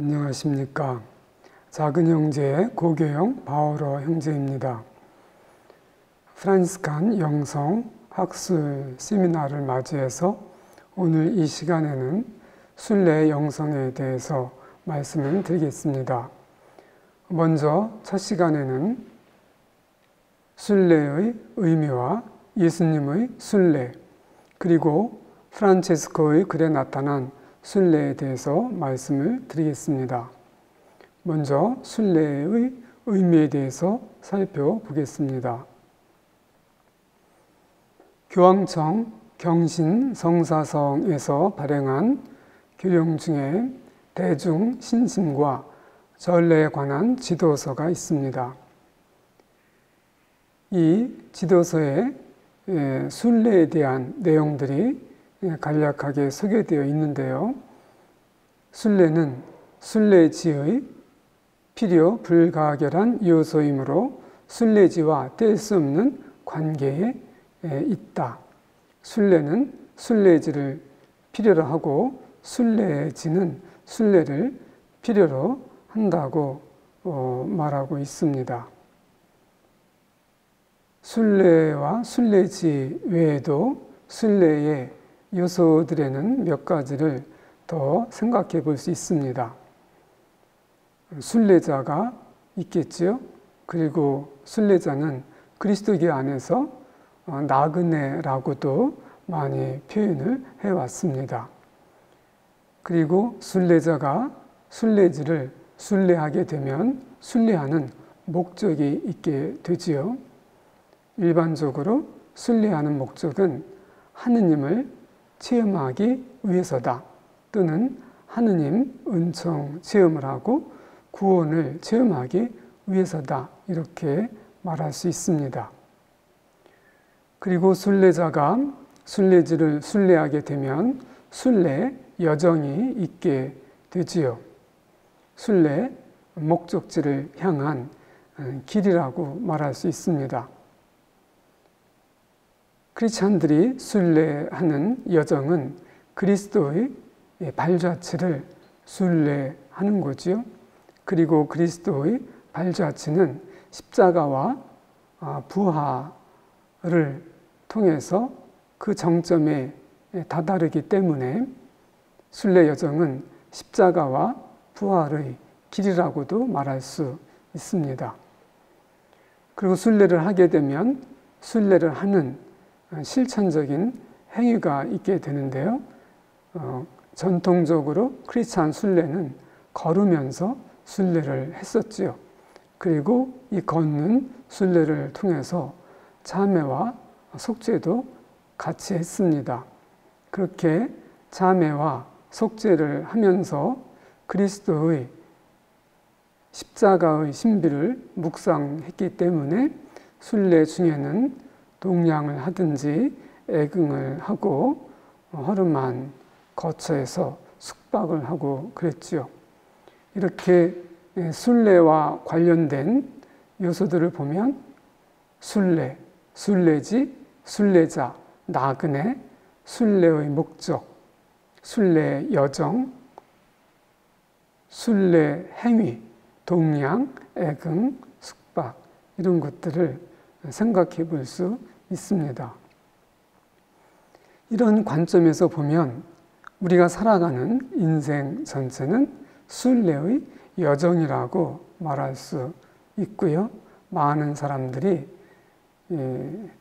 안녕하십니까. 작은 형제의 고교형 바오로 형제입니다. 프란시스칸 영성 학술 세미나를 맞이해서 오늘 이 시간에는 순례 영성에 대해서 말씀을 드리겠습니다. 먼저 첫 시간에는 순례의 의미와 예수님의 순례, 그리고 프란체스코의 글에 나타난 순례에 대해서 말씀을 드리겠습니다. 먼저 순례의 의미에 대해서 살펴보겠습니다. 교황청 경신성사성에서 발행한 교령 중에 대중 신심과 전례에 관한 지도서가 있습니다. 이 지도서에 순례에 대한 내용들이 간략하게 소개되어 있는데요. 순례는 순례지의 필요 불가결한 요소이므로 순례지와 뗄 수 없는 관계에 있다. 순례는 순례지를 필요로 하고 순례지는 순례를 필요로 한다고 말하고 있습니다. 순례와 순례지 외에도 순례의 요소들에는 몇 가지를 더 생각해 볼 수 있습니다. 순례자가 있겠지요. 그리고 순례자는 그리스도교 안에서 나그네라고도 많이 표현을 해왔습니다. 그리고 순례자가 순례지를 순례하게 되면 순례하는 목적이 있게 되지요. 일반적으로 순례하는 목적은 하느님을 체험하기 위해서다. 또는 하느님 은총 체험을 하고 구원을 체험하기 위해서다. 이렇게 말할 수 있습니다. 그리고 순례자가 순례지를 순례하게 되면 순례 여정이 있게 되지요. 순례 목적지를 향한 길이라고 말할 수 있습니다. 크리스찬들이 순례하는 여정은 그리스도의 발자취를 순례하는 거지요. 그리고 그리스도의 발자취는 십자가와 부활을 통해서 그 정점에 다다르기 때문에 순례 여정은 십자가와 부활의 길이라고도 말할 수 있습니다. 그리고 순례를 하게 되면 순례를 하는 실천적인 행위가 있게 되는데요. 전통적으로 크리스찬 순례는 걸으면서 순례를 했었지요. 그리고 이 걷는 순례를 통해서 참회와 속죄도 같이 했습니다. 그렇게 참회와 속죄를 하면서 그리스도의 십자가의 신비를 묵상했기 때문에 순례 중에는 동량을 하든지 애긍을 하고 허름한 거처에서 숙박을 하고 그랬지요. 이렇게 순례와 관련된 요소들을 보면 순례, 순례지, 순례자, 나그네, 순례의 목적, 순례 여정, 순례 행위, 동량, 애긍, 숙박 이런 것들을 생각해 볼 수 있습니다. 이런 관점에서 보면 우리가 살아가는 인생 전체는 순례의 여정이라고 말할 수 있고요. 많은 사람들이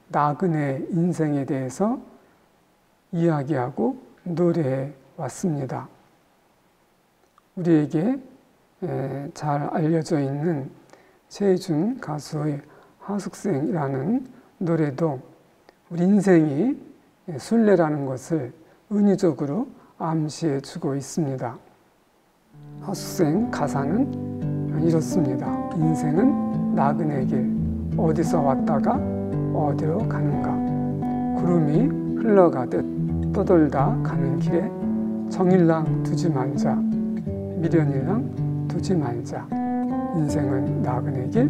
나그네 인생에 대해서 이야기하고 노래해 왔습니다. 우리에게 잘 알려져 있는 최준 가수의 하숙생이라는 노래도 우리 인생이 순례라는 것을 은유적으로 암시해 주고 있습니다. 하숙생 가사는 이렇습니다. 인생은 나그네 길, 어디서 왔다가 어디로 가는가. 구름이 흘러가듯 떠돌다 가는 길에 정일랑 두지 말자, 미련일랑 두지 말자. 인생은 나그네 길,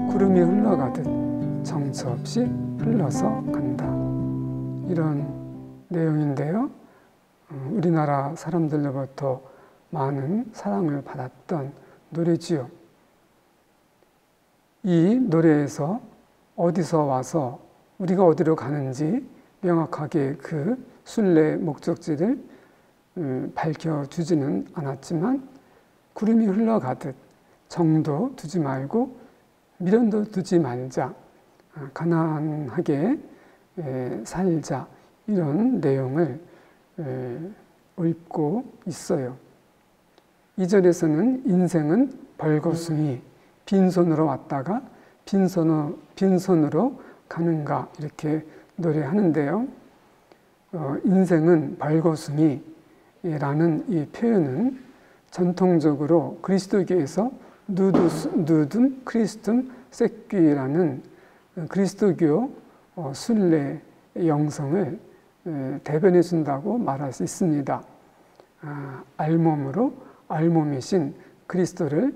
구름이 흘러가듯 정처 없이 흘러서 간다. 이런 내용인데요. 우리나라 사람들로부터 많은 사랑을 받았던 노래지요. 이 노래에서 어디서 와서 우리가 어디로 가는지 명확하게 그 순례 목적지를 밝혀주지는 않았지만 구름이 흘러가듯 정도 두지 말고 미련도 두지 말자, 가난하게 살자, 이런 내용을 읊고 있어요. 2절에서는 인생은 벌거숭이, 빈손으로 왔다가 빈손으로 가는가 이렇게 노래하는데요. 인생은 벌거숭이라는 이 표현은 전통적으로 그리스도교에서 누둠 크리스툼 세퀴라는 그리스도교 순례 영성을 대변해 준다고 말할 수 있습니다. 알몸으로 알몸이신 그리스도를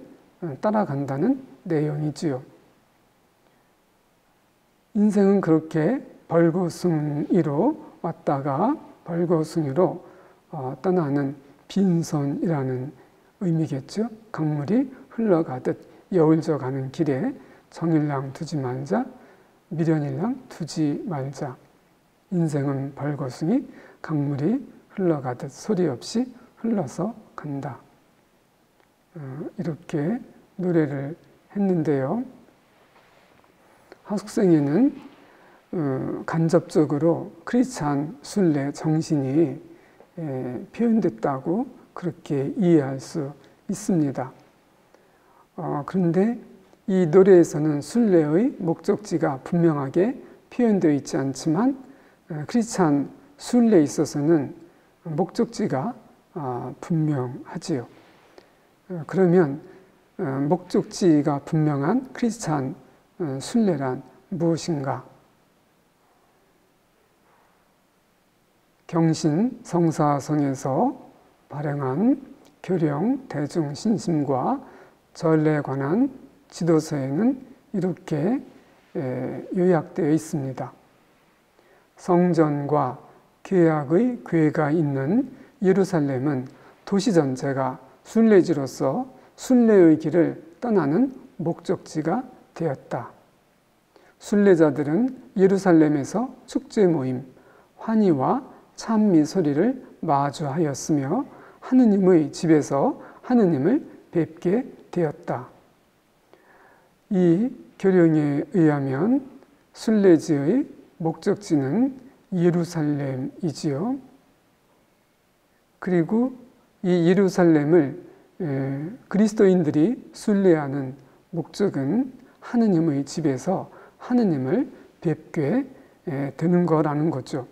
따라간다는 내용이지요. 인생은 그렇게 벌거숭이로 왔다가 벌거숭이로 떠나는 빈손이라는 의미겠죠. 강물이 흘러가듯 여울져 가는 길에 정일랑 두지 말자, 미련일랑 두지 말자. 인생은 벌거숭이, 강물이 흘러가듯 소리 없이 흘러서 간다. 이렇게 노래를 했는데요. 하숙생에는 간접적으로 크리스찬 순례 정신이 표현됐다고 그렇게 이해할 수 있습니다. 그런데 이 노래에서는 순례의 목적지가 분명하게 표현되어 있지 않지만 크리스찬 순례에 있어서는 목적지가 분명하지요. 그러면 목적지가 분명한 크리스찬 순례란 무엇인가? 경신 성사성에서 발행한 교령 대중신심과 전례에 관한 지도서에는 이렇게 요약되어 있습니다. 성전과 계약의 궤가 있는 예루살렘은 도시 전체가 순례지로서 순례의 길을 떠나는 목적지가 되었다. 순례자들은 예루살렘에서 축제 모임, 환희와 찬미 소리를 마주하였으며 하느님의 집에서 하느님을 뵙게 되었다. 이 교령에 의하면 순례지의 목적지는 예루살렘이지요. 그리고 이 예루살렘을 그리스도인들이 순례하는 목적은 하느님의 집에서 하느님을 뵙게 되는 거라는 거죠.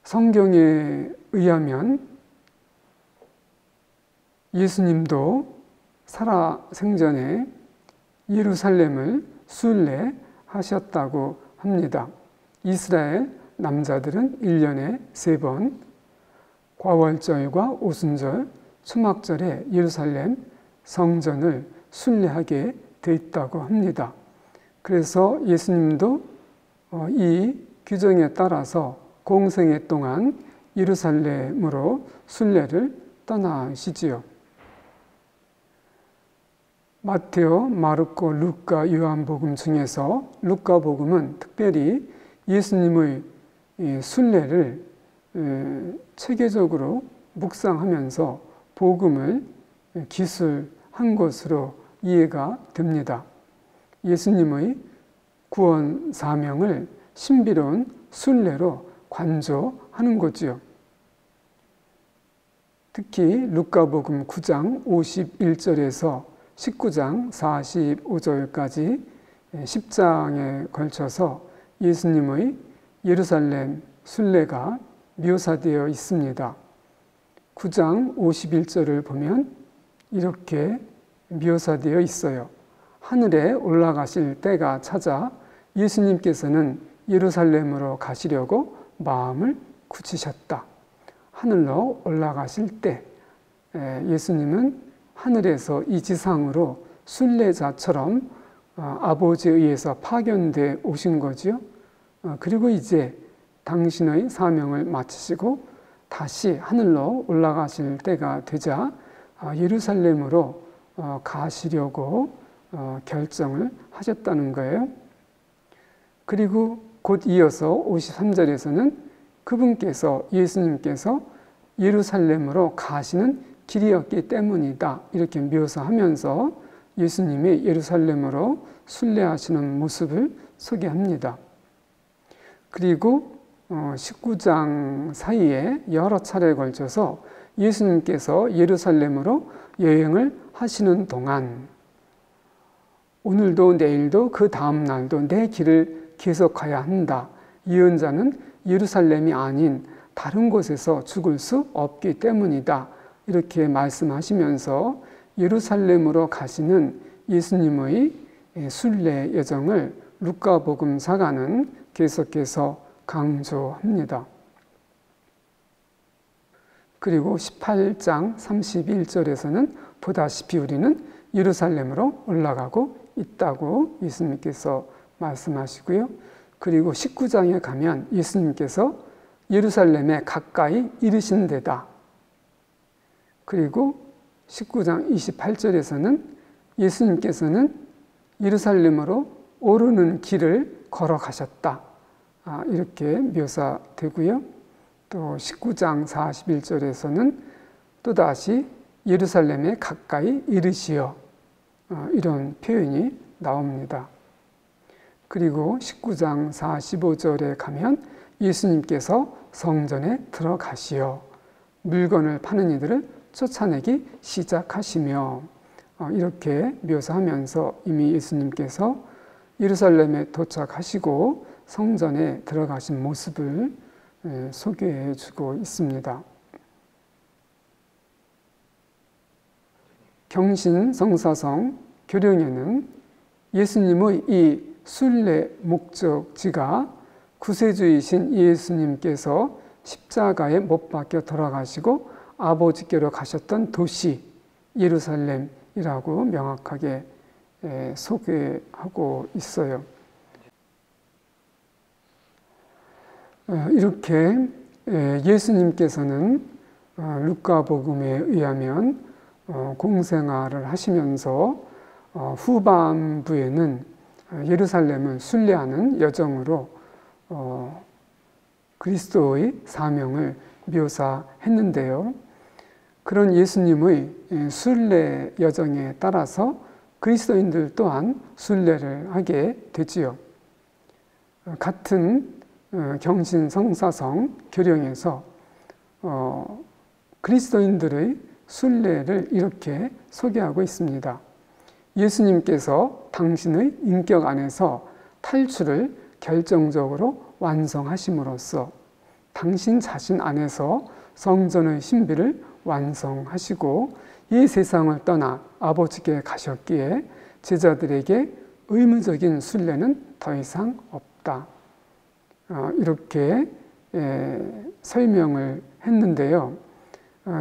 성경에 의하면 예수님도 살아생전에 예루살렘을 순례하셨다고 합니다. 이스라엘 남자들은 1년에 3번 과월절과 오순절, 초막절에 예루살렘 성전을 순례하게 돼 있다고 합니다. 그래서 예수님도 이 규정에 따라서 공생애 동안 예루살렘으로 순례를 떠나시지요. 마테오, 마르코, 루카, 요한복음 중에서 루카복음은 특별히 예수님의 순례를 체계적으로 묵상하면서 복음을 기술한 것으로 이해가 됩니다. 예수님의 구원 사명을 신비로운 순례로 관조하는 거지요. 특히 루카복음 9장 51절에서 19장 45절까지 10장에 걸쳐서 예수님의 예루살렘 순례가 묘사되어 있습니다. 9장 51절을 보면 이렇게 묘사되어 있어요. 하늘에 올라가실 때가 찾아 예수님께서는 예루살렘으로 가시려고 마음을 굳히셨다. 하늘로 올라가실 때 예수님은 하늘에서 이 지상으로 순례자처럼 아버지에 의해서 파견돼 오신 거지요. 그리고 이제 당신의 사명을 마치시고 다시 하늘로 올라가실 때가 되자 예루살렘으로 가시려고 결정을 하셨다는 거예요. 그리고 곧 이어서 53절에서는 그분께서, 예수님께서 예루살렘으로 가시는 길이었기 때문이다, 이렇게 묘사하면서 예수님이 예루살렘으로 순례하시는 모습을 소개합니다. 그리고 19장 사이에 여러 차례에 걸쳐서 예수님께서 예루살렘으로 여행을 하시는 동안 오늘도 내일도 그 다음 날도 내 길을 계속가야 한다. 예언자는 예루살렘이 아닌 다른 곳에서 죽을 수 없기 때문이다. 이렇게 말씀하시면서 예루살렘으로 가시는 예수님의 순례 여정을 루카복음사가는 계속해서 강조합니다. 그리고 18장 31절에서는 보다시피 우리는 예루살렘으로 올라가고 있다고 예수님께서 말씀하시고요. 그리고 19장에 가면 예수님께서 예루살렘에 가까이 이르신 데다. 그리고 19장 28절에서는 예수님께서는 예루살렘으로 오르는 길을 걸어가셨다. 이렇게 묘사되고요. 또 19장 41절에서는 또다시 예루살렘에 가까이 이르시어, 이런 표현이 나옵니다. 그리고 19장 45절에 가면 예수님께서 성전에 들어가시어 물건을 파는 이들을 쫓아내기 시작하시며, 이렇게 묘사하면서 이미 예수님께서 예루살렘에 도착하시고 성전에 들어가신 모습을 소개해 주고 있습니다. 경신성사성 교령에는 예수님의 이 순례 목적지가 구세주이신 예수님께서 십자가에 못 박혀 돌아가시고 아버지께로 가셨던 도시 예루살렘이라고 명확하게 소개하고 있어요. 이렇게 예수님께서는 루카복음에 의하면 공생활을 하시면서 후반부에는 예루살렘을 순례하는 여정으로 그리스도의 사명을 묘사했는데요. 그런 예수님의 순례 여정에 따라서 그리스도인들 또한 순례를 하게 되지요. 같은 경신성사성 교령에서 그리스도인들의 순례를 이렇게 소개하고 있습니다. 예수님께서 당신의 인격 안에서 탈출을 결정적으로 완성하심으로써 당신 자신 안에서 성전의 신비를 완성하시고 이 세상을 떠나 아버지께 가셨기에 제자들에게 의무적인 순례는 더 이상 없다. 이렇게 설명을 했는데요.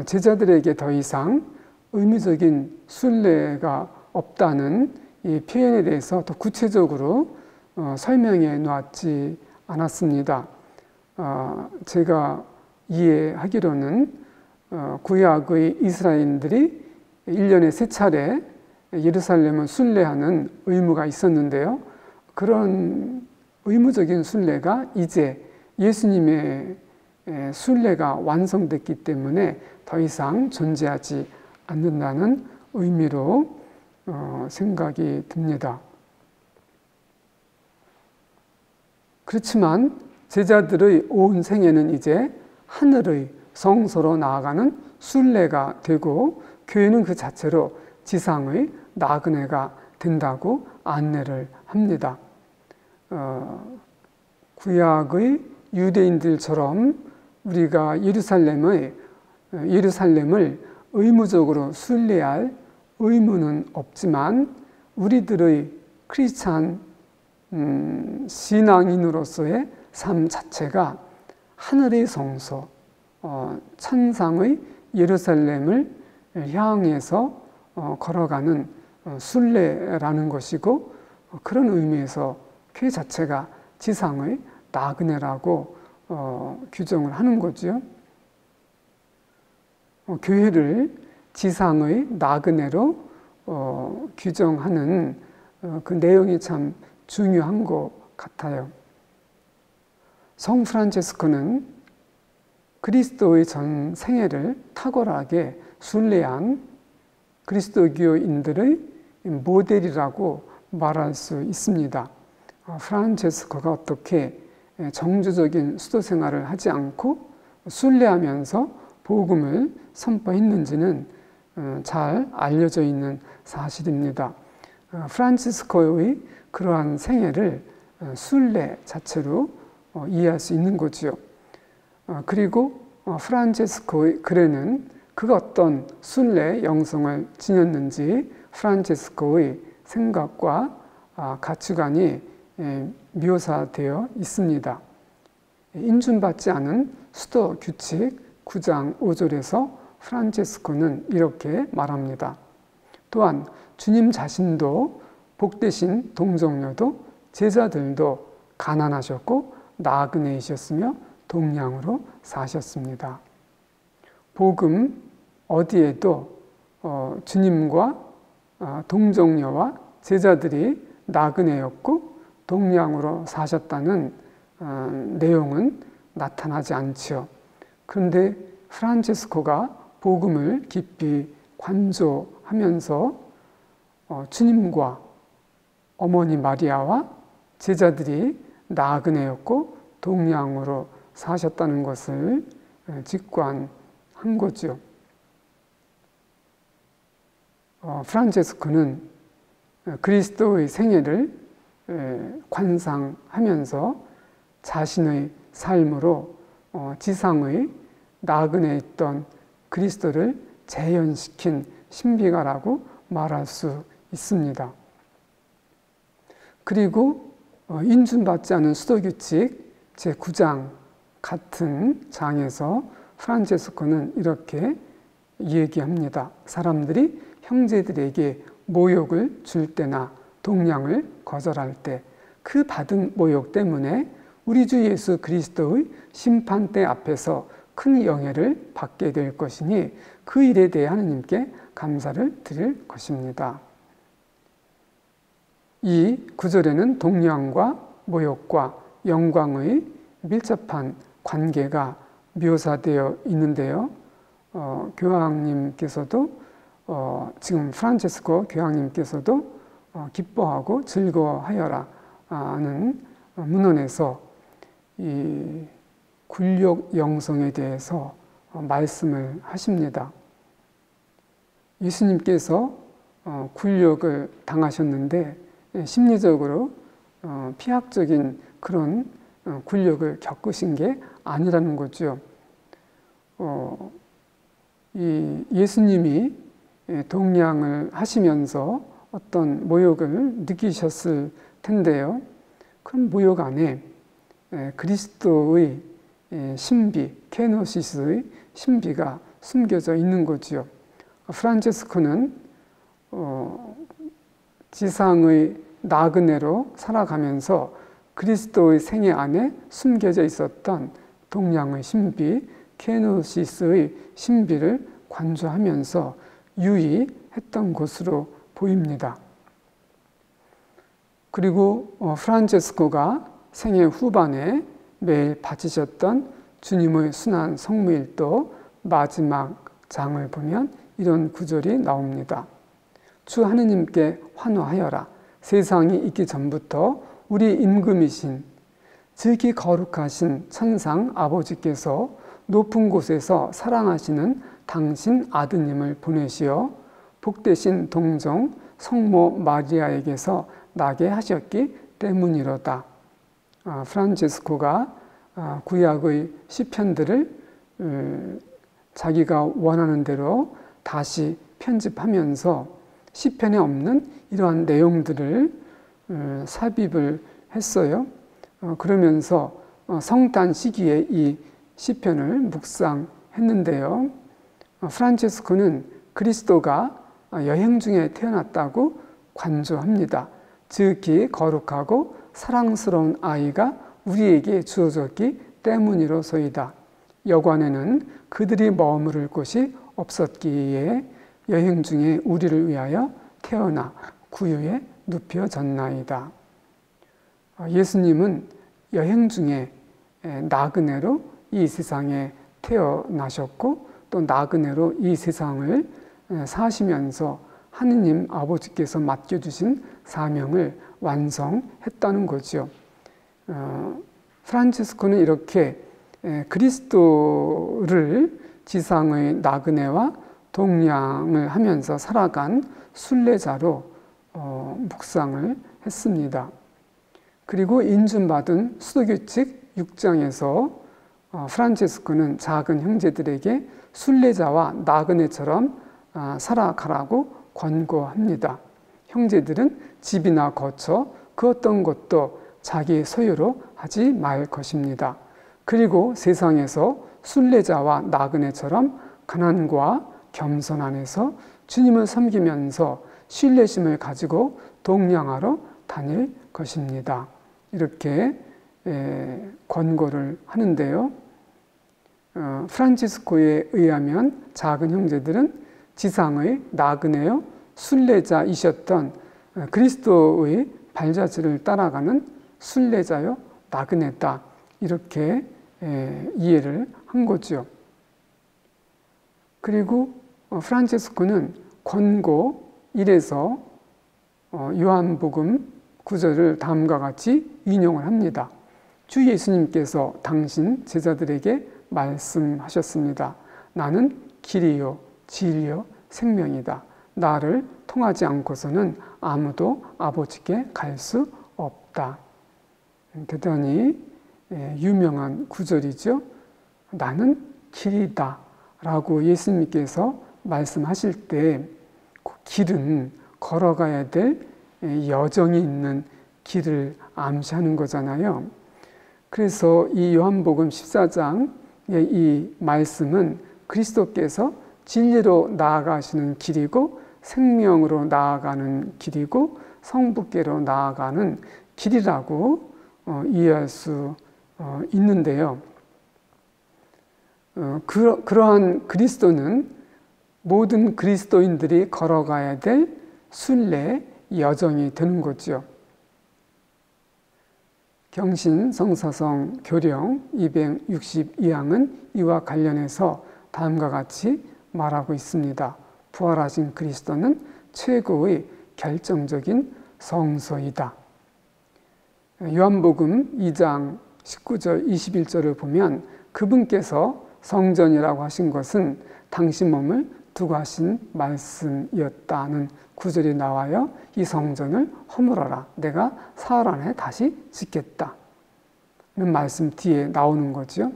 제자들에게 더 이상 의무적인 순례가 없다는 이 표현에 대해서 더 구체적으로 설명해 놓았지 않았습니다. 제가 이해하기로는 구약의 이스라엘인들이 1년에 3차례 예루살렘을 순례하는 의무가 있었는데요. 그런 의무적인 순례가 이제 예수님의 순례가 완성됐기 때문에 더 이상 존재하지 않는다는 의미로 생각이 듭니다. 그렇지만 제자들의 온 생애는 이제 하늘의 성소로 나아가는 순례가 되고 교회는 그 자체로 지상의 나그네가 된다고 안내를 합니다. 구약의 유대인들처럼 우리가 예루살렘을 의무적으로 순례할 의무는 없지만 우리들의 크리스찬 신앙인으로서의 삶 자체가 하늘의 성소, 천상의 예루살렘을 향해서 걸어가는 순례라는 것이고, 그런 의미에서 교회 자체가 지상의 나그네라고 규정을 하는 거죠. 교회를 지상의 나그네로 규정하는 그 내용이 참 중요한 것 같아요. 성 프란체스코는 그리스도의 전 생애를 탁월하게 순례한 그리스도교인들의 모델이라고 말할 수 있습니다. 프란체스코가 어떻게 정주적인 수도 생활을 하지 않고 순례하면서 복음을 선포했는지는 잘 알려져 있는 사실입니다. 프란치스코의 그러한 생애를 순례 자체로 이해할 수 있는 거지요. 그리고 프란체스코의 글에는 그가 어떤 순례 영성을 지녔는지 프란체스코의 생각과 가치관이 묘사되어 있습니다. 인준받지 않은 수도 규칙 9장 5절에서 프란체스코는 이렇게 말합니다. 또한 주님 자신도 복되신 동정녀도 제자들도 가난하셨고 나그네이셨으며 동량으로 사셨습니다. 복음 어디에도 주님과 동정녀와 제자들이 나그네였고 동량으로 사셨다는 내용은 나타나지 않지요. 그런데 프란체스코가 복음을 깊이 관조하면서 주님과 어머니 마리아와 제자들이 나그네였고 동량으로 사셨다는 것을 직관한 거죠. 프란체스코는 그리스도의 생애를 관상하면서 자신의 삶으로 지상의 나그네에 있던 그리스도를 재현시킨 신비가라고 말할 수 있습니다. 그리고 인준받지 않은 수도규칙 제9장 같은 장에서 프란체스코는 이렇게 얘기합니다. 사람들이 형제들에게 모욕을 줄 때나 동량을 거절할 때 그 받은 모욕 때문에 우리 주 예수 그리스도의 심판대 앞에서 큰 영예를 받게 될 것이니 그 일에 대해 하느님께 감사를 드릴 것입니다. 이 구절에는 동량과 모욕과 영광의 밀접한 관계가 묘사되어 있는데요. 교황님께서도 지금 프란체스코 교황님께서도 기뻐하고 즐거워하여라 하는 문헌에서 이 굴욕 영성에 대해서 말씀을 하십니다. 예수님께서 굴욕을 당하셨는데 심리적으로 피학적인 그런 굴욕을 겪으신 게 아니라는 거죠. 이 예수님이 동량을 하시면서 어떤 모욕을 느끼셨을 텐데요. 그런 모욕 안에 그리스도의 신비, 케노시스의 신비가 숨겨져 있는 거지요. 프란체스코는 지상의 나그네로 살아가면서 그리스도의 생애 안에 숨겨져 있었던 동량의 신비, 케노시스의 신비를 관조하면서 유의했던 것으로 보입니다. 그리고 프란체스코가 생애 후반에 매일 바치셨던 주님의 순환 성무일도 마지막 장을 보면 이런 구절이 나옵니다. 주 하느님께 환호하여라. 세상이 있기 전부터 우리 임금이신 즉이 거룩하신 천상 아버지께서 높은 곳에서 사랑하시는 당신 아드님을 보내시어 복되신 동정 성모 마리아에게서 나게 하셨기 때문이로다. 프란체스코가 구약의 시편들을 자기가 원하는 대로 다시 편집하면서 시편에 없는 이러한 내용들을 삽입을 했어요. 그러면서 성탄 시기에 이 시편을 묵상했는데요. 프란체스코는 그리스도가 여행 중에 태어났다고 관조합니다. 즉히 거룩하고 사랑스러운 아이가 우리에게 주어졌기 때문이로소이다. 여관에는 그들이 머무를 곳이 없었기에 여행 중에 우리를 위하여 태어나 구유에 눕혀졌나이다. 예수님은 여행 중에 나그네로 이 세상에 태어나셨고 또 나그네로 이 세상을 사시면서 하느님 아버지께서 맡겨주신 사명을 완성했다는 거죠. 프란치스코는 이렇게 그리스도를 지상의 나그네와 동량을 하면서 살아간 순례자로 묵상을 했습니다. 그리고 인준받은 수도규칙 6장에서 프란치스코는 작은 형제들에게 순례자와 나그네처럼 살아가라고 권고합니다. 형제들은 집이나 거처 그 어떤 것도 자기 소유로 하지 말 것입니다. 그리고 세상에서 순례자와 나그네처럼 가난과 겸손 안에서 주님을 섬기면서 신뢰심을 가지고 동량하러 다닐 것입니다. 이렇게 권고를 하는데요. 프란치스코에 의하면 작은 형제들은 지상의 나그네요 순례자이셨던 그리스도의 발자취를 따라가는 순례자요 나그네다, 이렇게 이해를 한 거죠. 그리고 프란치스코는 권고 1에서 요한복음 9절을 다음과 같이 인용을 합니다. 주 예수님께서 당신 제자들에게 말씀하셨습니다. 나는 길이요 진리요 생명이다. 나를 통하지 않고서는 아무도 아버지께 갈 수 없다. 대단히 유명한 구절이죠. 나는 길이다 라고 예수님께서 말씀하실 때 그 길은 걸어가야 될 여정이 있는 길을 암시하는 거잖아요. 그래서 이 요한복음 14장의 이 말씀은 그리스도께서 진리로 나아가시는 길이고 생명으로 나아가는 길이고 성부께로 나아가는 길이라고 이해할 수 있는데요. 그러한 그리스도는 모든 그리스도인들이 걸어가야 될 순례 여정이 되는 거죠. 경신성사성 교령 262항은 이와 관련해서 다음과 같이 말하고 있습니다. 부활하신 그리스도는 최고의 결정적인 성소이다. 요한복음 2장 19절 21절을 보면 그분께서 성전이라고 하신 것은 당신 몸을 두고 하신 말씀이었다는 구절이 나와요. 이 성전을 허물어라. 내가 사흘 안에 다시 짓겠다. 는 말씀 뒤에 나오는 거죠.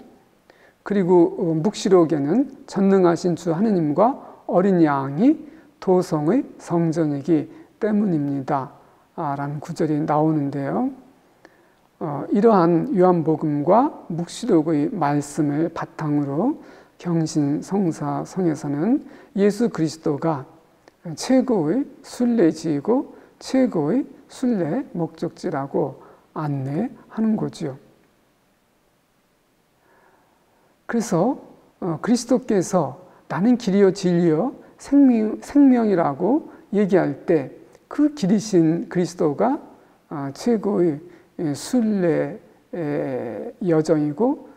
그리고 묵시록에는 전능하신 주 하느님과 어린 양이 도성의 성전이기 때문입니다. 라는 구절이 나오는데요. 이러한 요한복음과 묵시록의 말씀을 바탕으로 경신성사성에서는 예수 그리스도가 최고의 순례지이고 최고의 순례 목적지라고 안내하는 거죠. 그래서 그리스도께서 나는 길이요 진리요 생명이라고 얘기할 때 그 길이신 그리스도가 최고의 순례 여정이고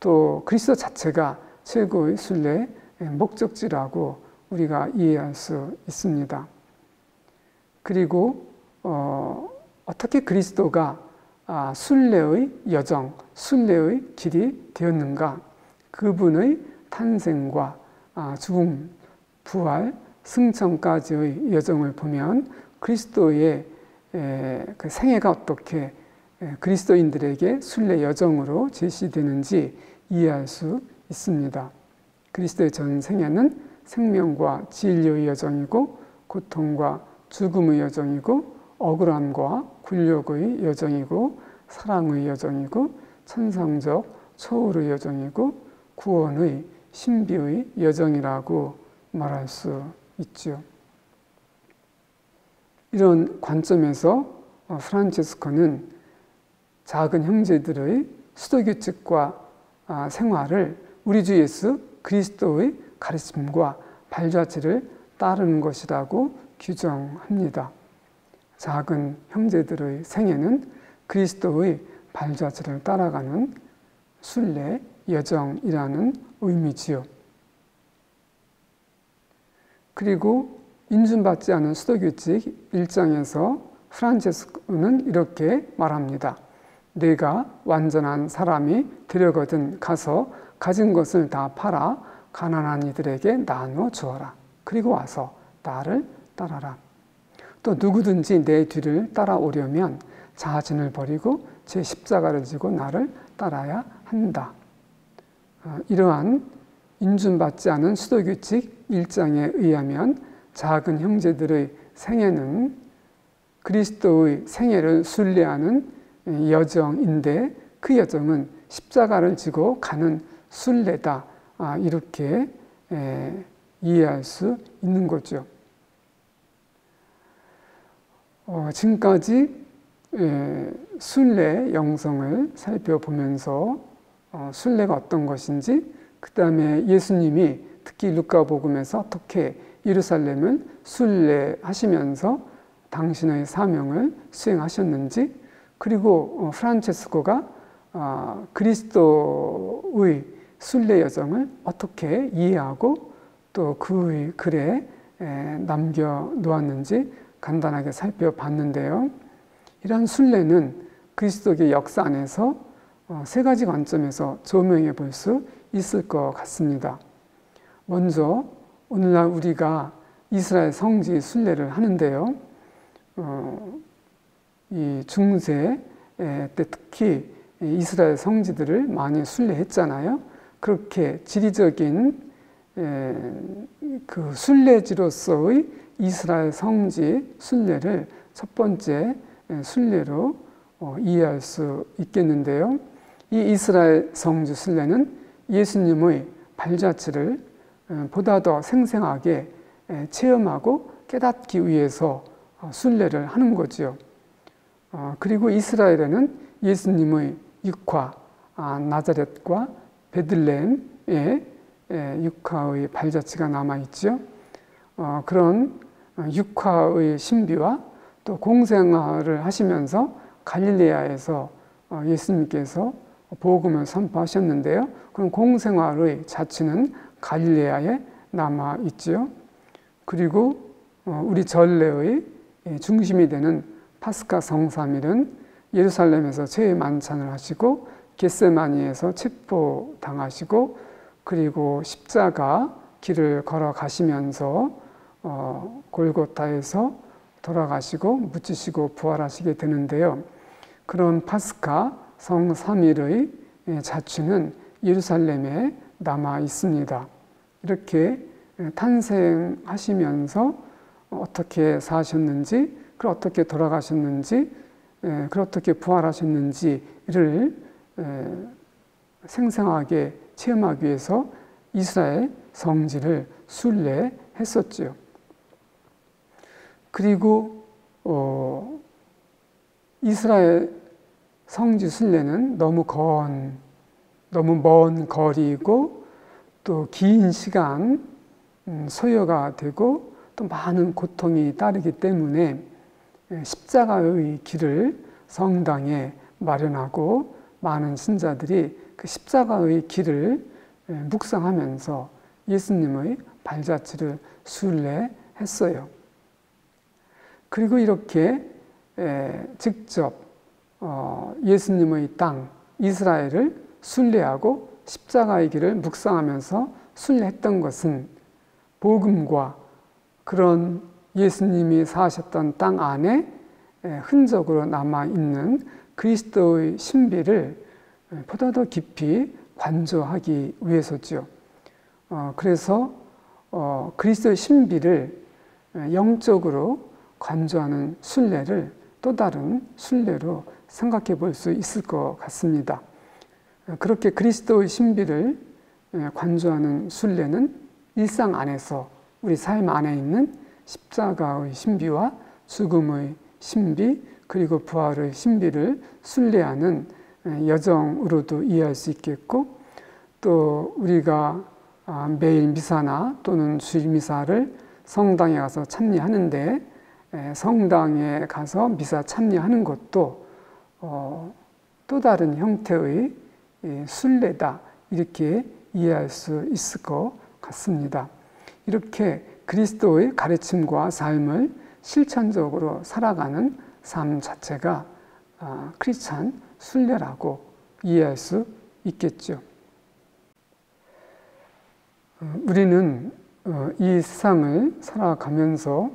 또 그리스도 자체가 최고의 순례 목적지라고 우리가 이해할 수 있습니다. 그리고 어떻게 그리스도가 순례의 여정, 순례의 길이 되었는가? 그분의 탄생과 죽음, 부활, 승천까지의 여정을 보면 그리스도의 그 생애가 어떻게 그리스도인들에게 순례 여정으로 제시되는지 이해할 수 있습니다. 그리스도의 전 생애는 생명과 진리의 여정이고 고통과 죽음의 여정이고 억울함과 굴욕의 여정이고 사랑의 여정이고 천상적 초월의 여정이고 구원의 신비의 여정이라고 말할 수 있죠. 이런 관점에서 프란치스코는 작은 형제들의 수도규칙과 생활을 우리 주 예수 그리스도의 가르침과 발자취를 따르는 것이라고 규정합니다. 작은 형제들의 생애는 그리스도의 발자취를 따라가는 순례 여정이라는 의미지요. 그리고 인준받지 않은 수도규칙 1장에서 프란체스코는 이렇게 말합니다. 내가 완전한 사람이 되려거든 가서 가진 것을 다 팔아 가난한 이들에게 나누어 주어라. 그리고 와서 나를 따라라. 또 누구든지 내 뒤를 따라오려면 자신을 버리고 제 십자가를 지고 나를 따라야 한다. 이러한 인준받지 않은 수도규칙 1장에 의하면 작은 형제들의 생애는 그리스도의 생애를 순례하는 여정인데 그 여정은 십자가를 지고 가는 순례다. 이렇게 이해할 수 있는 거죠. 지금까지 순례 영성을 살펴보면서 순례가 어떤 것인지, 그 다음에 예수님이 특히 루카복음에서 어떻게 예루살렘을 순례하시면서 당신의 사명을 수행하셨는지, 그리고 프란체스코가 그리스도의 순례 여정을 어떻게 이해하고 또 그의 글에 남겨놓았는지 간단하게 살펴봤는데요. 이러한 순례는 그리스도의 역사 안에서 세 가지 관점에서 조명해 볼 수 있을 것 같습니다. 먼저 오늘날 우리가 이스라엘 성지 순례를 하는데요. 이 중세 때 특히 이스라엘 성지들을 많이 순례했잖아요. 그렇게 지리적인 그 순례지로서의 이스라엘 성지 순례를 첫 번째 순례로 이해할 수 있겠는데요. 이 이스라엘 성지 순례는 예수님의 발자취를 보다 더 생생하게 체험하고 깨닫기 위해서 순례를 하는 거지요. 그리고 이스라엘에는 예수님의 육화, 나자렛과 베들레헴의 육화의 발자취가 남아있죠. 그런 육화의 신비와 또 공생활을 하시면서 갈릴레아에서 예수님께서 복음을 선포하셨는데요. 그럼 공생활의 자취는 갈릴레아에 남아있죠. 그리고 우리 전례의 중심이 되는 파스카 성삼일은 예루살렘에서 제의 만찬을 하시고 겟세마니에서 체포당하시고 그리고 십자가 길을 걸어가시면서 골고타에서 돌아가시고 묻히시고 부활하시게 되는데요. 그런 파스카 성삼일의 자취는 예루살렘에 남아 있습니다. 이렇게 탄생하시면서 어떻게 사셨는지, 그리고 어떻게 돌아가셨는지, 그리고 어떻게 부활하셨는지를 생생하게 체험하기 위해서 이스라엘 성지를 순례했었지요. 그리고 이스라엘 성지 순례는 너무 먼 거리이고 또 긴 시간 소요가 되고 또 많은 고통이 따르기 때문에 십자가의 길을 성당에 마련하고 많은 신자들이 그 십자가의 길을 묵상하면서 예수님의 발자취를 순례했어요. 그리고 이렇게 직접 예수님의 땅 이스라엘을 순례하고 십자가의 길을 묵상하면서 순례했던 것은 복음과 그런 예수님이 사셨던 땅 안에 흔적으로 남아있는 그리스도의 신비를 보다 더 깊이 관조하기 위해서죠. 그래서 그리스도의 신비를 영적으로 관조하는 순례를 또 다른 순례로 생각해 볼 수 있을 것 같습니다. 그렇게 그리스도의 신비를 관조하는 순례는 일상 안에서 우리 삶 안에 있는 십자가의 신비와 죽음의 신비 그리고 부활의 신비를 순례하는 여정으로도 이해할 수 있겠고, 또 우리가 매일 미사나 또는 주일 미사를 성당에 가서 참여하는데 성당에 가서 미사 참여하는 것도 또 다른 형태의 순례다 이렇게 이해할 수 있을 것 같습니다. 이렇게 그리스도의 가르침과 삶을 실천적으로 살아가는 삶 자체가 크리스찬 순례라고 이해할 수 있겠죠. 우리는 이 세상을 살아가면서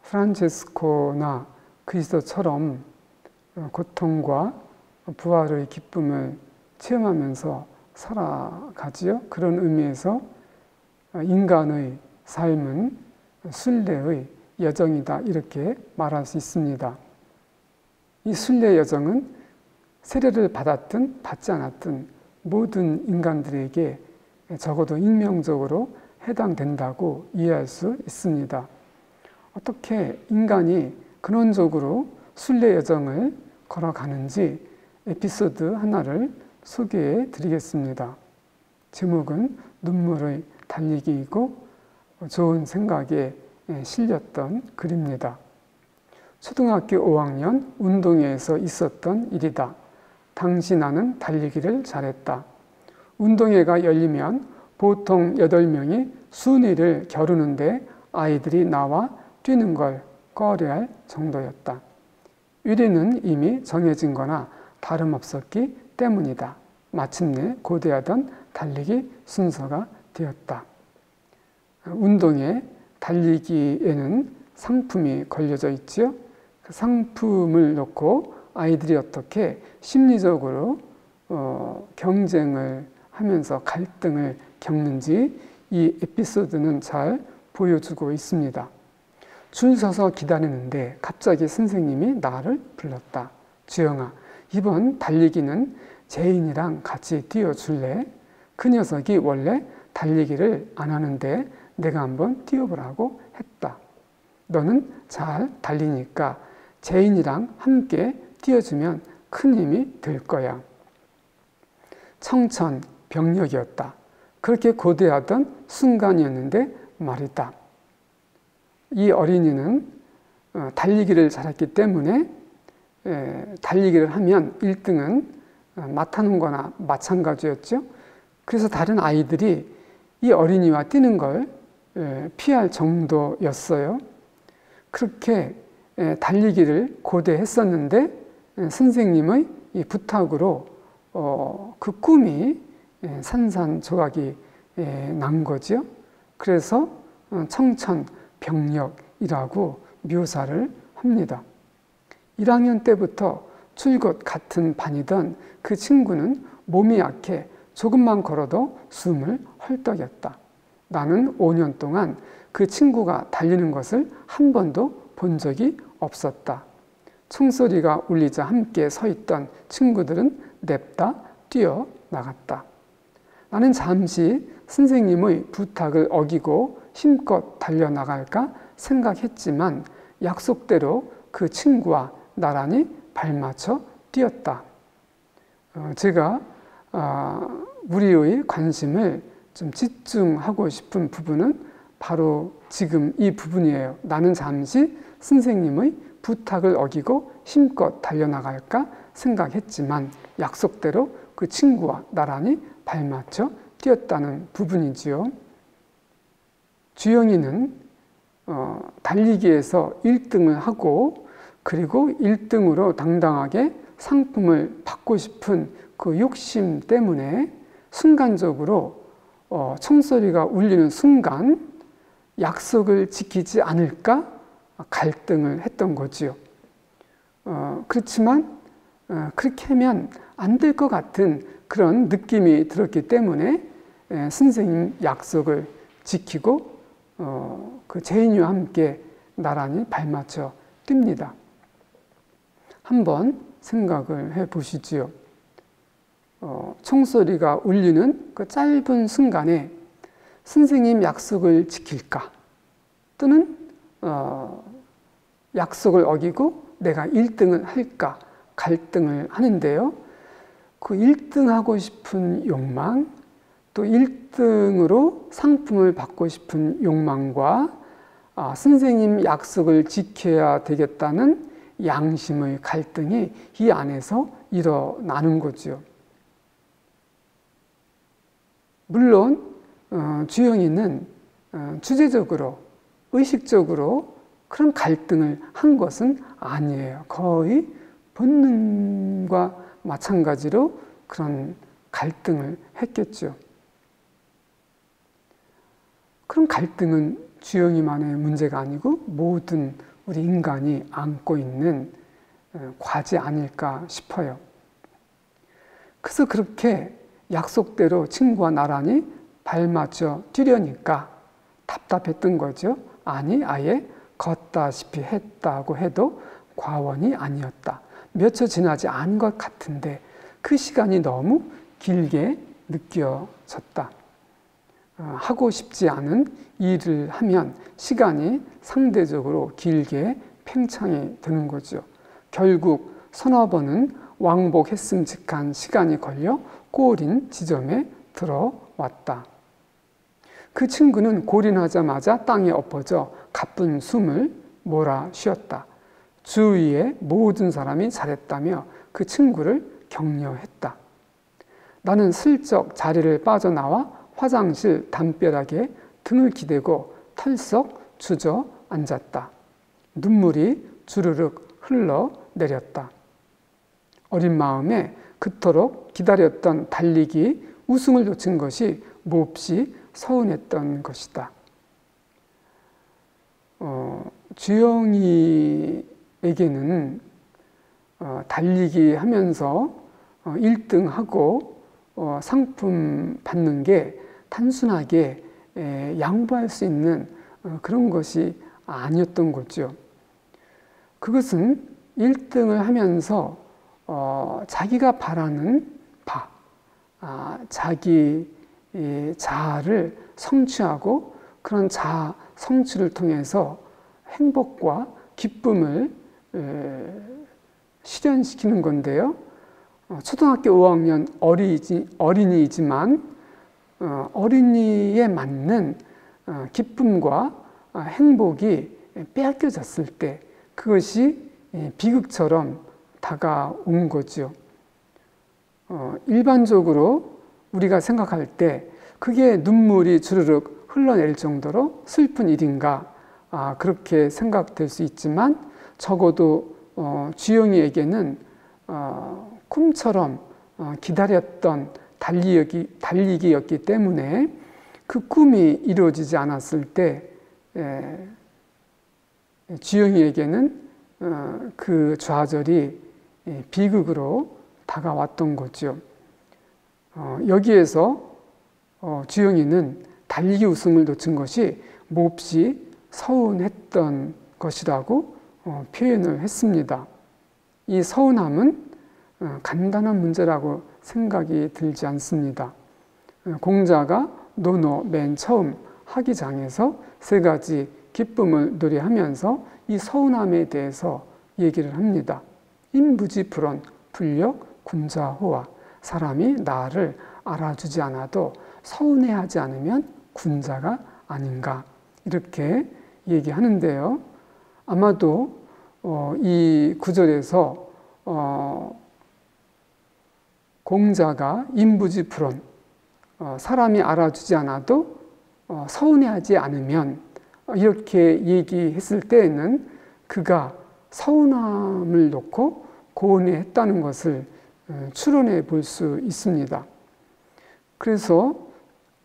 프란체스코나 그리스도처럼 고통과 부활의 기쁨을 체험하면서 살아가지요. 그런 의미에서 인간의 삶은 순례의 여정이다 이렇게 말할 수 있습니다. 이 순례 여정은 세례를 받았든 받지 않았든 모든 인간들에게 적어도 익명적으로 해당된다고 이해할 수 있습니다. 어떻게 인간이 근원적으로 순례 여정을 걸어가는지 에피소드 하나를 소개해 드리겠습니다. 제목은 눈물의 달리기이고 좋은 생각에 실렸던 글입니다. 초등학교 5학년 운동회에서 있었던 일이다. 당시 나는 달리기를 잘했다. 운동회가 열리면 보통 8명이 순위를 겨루는데 아이들이 나와 뛰는 걸 꺼려할 정도였다. 1위는 이미 정해진 거나 다름없었기 때문이다. 마침내 고대하던 달리기 순서가 되었다. 운동회 달리기에는 상품이 걸려져 있지요. 그 상품을 놓고 아이들이 어떻게 심리적으로 경쟁을 하면서 갈등을 겪는지 이 에피소드는 잘 보여주고 있습니다. 줄 서서 기다리는데 갑자기 선생님이 나를 불렀다. 주영아, 이번 달리기는 제인이랑 같이 뛰어줄래? 그 녀석이 원래 달리기를 안 하는데 내가 한번 뛰어보라고 했다. 너는 잘 달리니까 제인이랑 함께 뛰어주면 큰 힘이 될 거야. 청천벽력이었다. 그렇게 고대하던 순간이었는데 말이다. 이 어린이는 달리기를 잘했기 때문에 달리기를 하면 1등은 맡아놓은 거나 마찬가지였죠. 그래서 다른 아이들이 이 어린이와 뛰는 걸 피할 정도였어요. 그렇게 달리기를 고대했었는데 선생님의 이 부탁으로 그 꿈이 산산조각이 난 거죠. 그래서 청천벽력이라고 묘사를 합니다. 1학년 때부터 줄곧 같은 반이던 그 친구는 몸이 약해 조금만 걸어도 숨을 헐떡였다. 나는 5년 동안 그 친구가 달리는 것을 한 번도 본 적이 없었다. 총소리가 울리자 함께 서 있던 친구들은 냅다 뛰어나갔다. 나는 잠시 선생님의 부탁을 어기고 힘껏 달려나갈까 생각했지만 약속대로 그 친구와 나란히 발맞춰 뛰었다. 제가 우리의 관심을 좀 집중하고 싶은 부분은 바로 지금 이 부분이에요. 나는 잠시 선생님의 부탁을 어기고 힘껏 달려나갈까 생각했지만 약속대로 그 친구와 나란히 발맞춰 뛰었다는 부분이지요. 주영이는 달리기에서 1등을 하고 그리고 1등으로 당당하게 상품을 받고 싶은 그 욕심 때문에 순간적으로 총소리가 울리는 순간 약속을 지키지 않을까 갈등을 했던 거지요. 그렇지만 그렇게 하면 안 될 것 같은 그런 느낌이 들었기 때문에 선생님 약속을 지키고 그 제인이와 함께 나란히 발맞춰 뜁니다. 한번 생각을 해 보시지요. 총소리가 울리는 그 짧은 순간에 선생님 약속을 지킬까? 또는 약속을 어기고 내가 1등을 할까? 갈등을 하는데요. 그 1등 하고 싶은 욕망, 또 1등으로 상품을 받고 싶은 욕망과 선생님 약속을 지켜야 되겠다는 양심의 갈등이 이 안에서 일어나는 거죠. 물론 주영이는 주제적으로 의식적으로 그런 갈등을 한 것은 아니에요. 거의 본능과 마찬가지로 그런 갈등을 했겠죠. 그런 갈등은 주영이만의 문제가 아니고 모든 우리 인간이 안고 있는 과제 아닐까 싶어요. 그래서 그렇게 약속대로 친구와 나란히 발맞춰 뛰려니까 답답했던 거죠. 아니, 아예 걷다시피 했다고 해도 과언이 아니었다. 몇 초 지나지 않은 것 같은데 그 시간이 너무 길게 느껴졌다. 하고 싶지 않은 일을 하면 시간이 상대적으로 길게 팽창이 되는 거죠. 결국 서너 번은 왕복했음직한 시간이 걸려 골인 지점에 들어왔다. 그 친구는 골인하자마자 땅에 엎어져 가쁜 숨을 몰아쉬었다. 주위의 모든 사람이 잘했다며 그 친구를 격려했다. 나는 슬쩍 자리를 빠져나와 화장실 담벼락에 등을 기대고 털썩 주저앉았다. 눈물이 주르륵 흘러내렸다. 어린 마음에 그토록 기다렸던 달리기 우승을 놓친 것이 몹시 서운했던 것이다. 주영이에게는 달리기 하면서 1등하고 상품 받는 게 단순하게 양보할 수 있는 그런 것이 아니었던 거죠. 그것은 1등을 하면서 자기가 바라는 바, 자기 자아를 성취하고 그런 자아 성취를 통해서 행복과 기쁨을 실현시키는 건데요. 초등학교 5학년 어린이이지만 어린이에 맞는 기쁨과 행복이 빼앗겨졌을 때 그것이 비극처럼 다가온 거죠. 일반적으로 우리가 생각할 때 그게 눈물이 주르륵 흘러내릴 정도로 슬픈 일인가 그렇게 생각될 수 있지만 적어도 주영이에게는 꿈처럼 기다렸던 달리기였기 때문에 그 꿈이 이루어지지 않았을 때 주영이에게는 그 좌절이 비극으로 다가왔던 거죠. 여기에서 주영이는 달리기 우승을 놓친 것이 몹시 서운했던 것이라고 표현을 했습니다. 이 서운함은 간단한 문제라고 생각이 들지 않습니다. 공자가 논어 맨 처음 학기장에서 세 가지 기쁨을 노래하면서 이 서운함에 대해서 얘기를 합니다. 인부지불언, 불력, 군자호화. 사람이 나를 알아주지 않아도 서운해하지 않으면 군자가 아닌가 이렇게 얘기하는데요. 아마도 이 구절에서 공자가 인부지불언, 사람이 알아주지 않아도 서운해하지 않으면 이렇게 얘기했을 때에는 그가 서운함을 놓고 고뇌했다는 것을 추론해 볼 수 있습니다. 그래서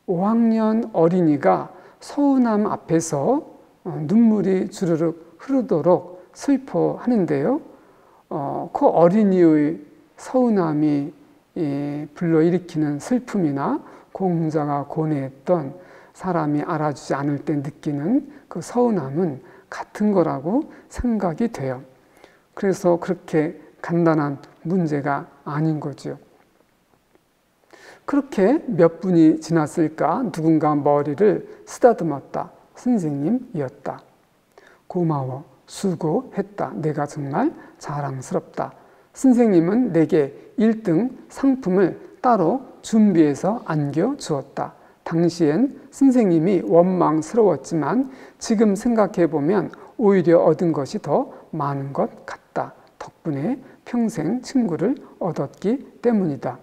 5학년 어린이가 서운함 앞에서 눈물이 주르륵 흐르도록 슬퍼하는데요. 그 어린이의 서운함이 불러일으키는 슬픔이나 공자가 고뇌했던 사람이 알아주지 않을 때 느끼는 그 서운함은 같은 거라고 생각이 돼요. 그래서 그렇게 간단한 문제가 아닌 거죠. 그렇게 몇 분이 지났을까 누군가 머리를 쓰다듬었다. 선생님이었다. 고마워, 수고했다. 내가 정말 자랑스럽다. 선생님은 내게 1등 상품을 따로 준비해서 안겨주었다. 당시엔 선생님이 원망스러웠지만 지금 생각해보면 오히려 얻은 것이 더 많은 것 같다. 덕분에 평생 친구를 얻었기 때문이다.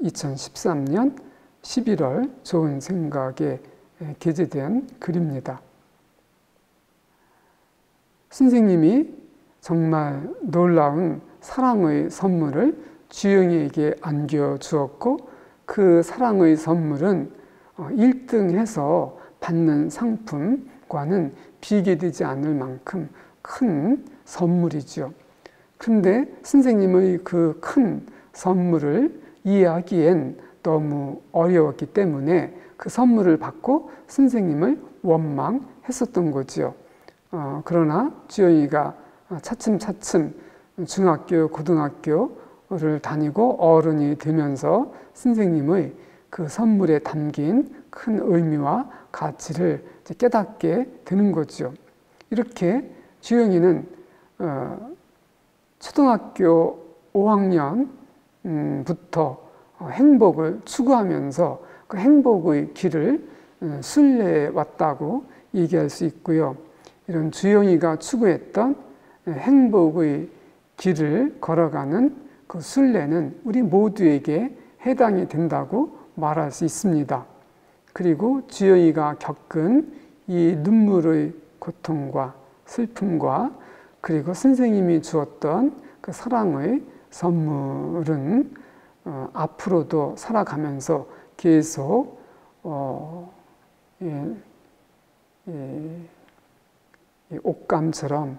2013년 11월 좋은 생각에 게재된 글입니다. 선생님이 정말 놀라운 사랑의 선물을 주영이에게 안겨주었고 그 사랑의 선물은 1등해서 받는 상품과는 비교되지 않을 만큼 큰 선물이죠. 그런데 선생님의 그 큰 선물을 이해하기엔 너무 어려웠기 때문에 그 선물을 받고 선생님을 원망했었던 거지요. 그러나 주영이가 차츰차츰 중학교, 고등학교를 다니고 어른이 되면서 선생님의 그 선물에 담긴 큰 의미와 가치를 깨닫게 되는 거죠. 이렇게 주영이는 초등학교 5학년부터 행복을 추구하면서 그 행복의 길을 순례해 왔다고 얘기할 수 있고요. 이런 주영이가 추구했던 행복의 길을 걸어가는 그 순례는 우리 모두에게 해당이 된다고 말할 수 있습니다. 그리고 주영이가 겪은 이 눈물의 고통과 슬픔과 그리고 선생님이 주었던 그 사랑의 선물은 앞으로도 살아가면서 계속 이 옷감처럼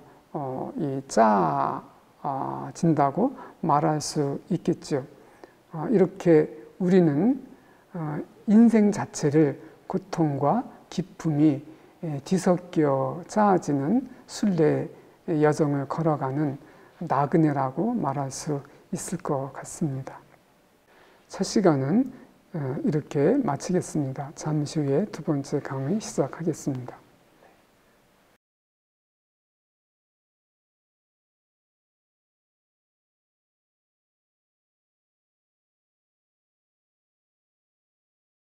짜진다고 말할 수 있겠죠. 이렇게 우리는 인생 자체를 고통과 기쁨이 뒤섞여 짜지는 순례 여정을 걸어가는 나그네라고 말할 수 있을 것 같습니다. 첫 시간은 이렇게 마치겠습니다. 잠시 후에 두 번째 강의 시작하겠습니다.